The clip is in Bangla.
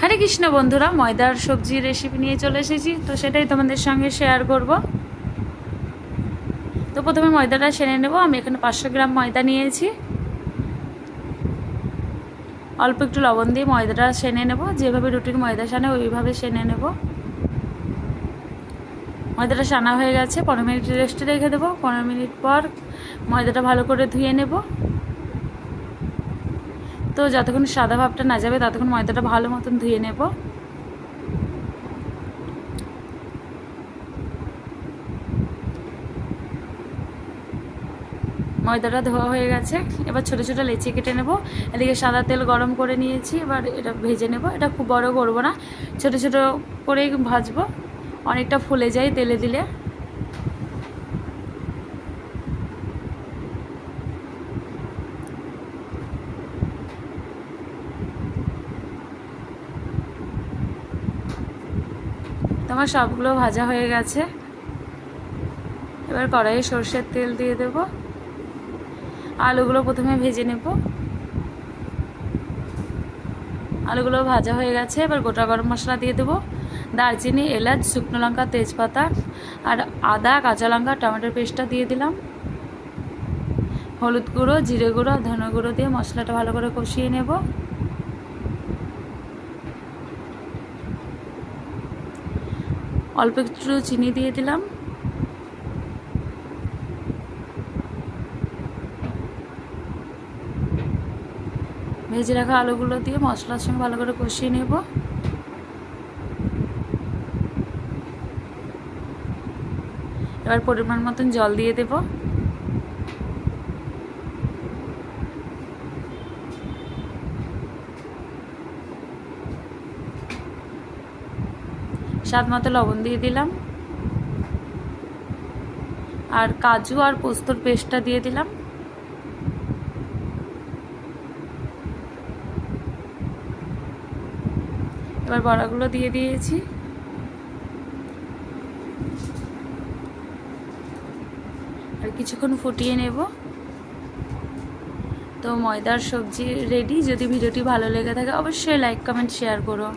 হরে কৃষ্ণ বন্ধুরা, ময়দার সবজি রেসিপি নিয়ে চলে এসেছি, তো সেটাই তোমাদের সঙ্গে শেয়ার করব। তো প্রথমে ময়দাটা সেনে নেব। আমি এখানে 500 গ্রাম ময়দা নিয়েছি। অল্প একটু লবণ দিয়ে ময়দাটা সেনে নেব, যেভাবে রুটির ময়দা সানে ওইভাবে সেনে নেব। ময়দাটা সানা হয়ে গেছে, 15 মিনিট রেস্টে রেখে দেবো। 15 মিনিট পর ময়দাটা ভালো করে ধুয়ে নেব। তো যতক্ষণ সাদা ভাবটা না যাবে ততক্ষণ ময়দাটা ভালো মতন ধুয়ে নেব। ময়দাটা ধোয়া হয়ে গেছে, এবার ছোটো ছোটো লেচি কেটে নেব। এদিকে সাদা তেল গরম করে নিয়েছি, এবার এটা ভেজে নেব। এটা খুব বড় করব না, ছোটো ছোটো করেই ভাজবো, অনেকটা ফুলে যায় তেলে দিলে। তোমার সবগুলো ভাজা হয়ে গেছে। এবার কড়াইয়ে সরষের তেল দিয়ে দেব। আলুগুলো প্রথমে ভেজে নেব। আলুগুলো ভাজা হয়ে গেছে, এবার গোটা গরম মশলা দিয়ে দেবো। দারচিনি, এলাচ, শুকনো লঙ্কা, তেজপাতা আর আদা, কাঁচা লঙ্কা, টমেটোর পেস্টটা দিয়ে দিলাম। হলুদ গুঁড়ো, জিরে গুঁড়ো, ধনে গুঁড়ো দিয়ে মশলাটা ভালো করে কষিয়ে নেব। অল্প একটু চিনি দিয়ে দিলাম। ভেজে রাখা আলুগুলো দিয়ে মশলার সঙ্গে ভালো করে কষিয়ে নেব। এবার পরিমাণ মতন জল দিয়ে দেব। স্বাদ মতো লবণ দিয়ে দিলাম, আর কাজু আর পোস্তর পেস্টটা দিয়ে দিলাম। এবার বড়াগুলো দিয়ে দিয়েছি। আর কিছুক্ষণ ফুটিয়ে নেব। তো ময়দার সবজি রেডি। যদি ভিডিওটি ভালো লেগে থাকে অবশ্যই লাইক, কমেন্ট, শেয়ার করো।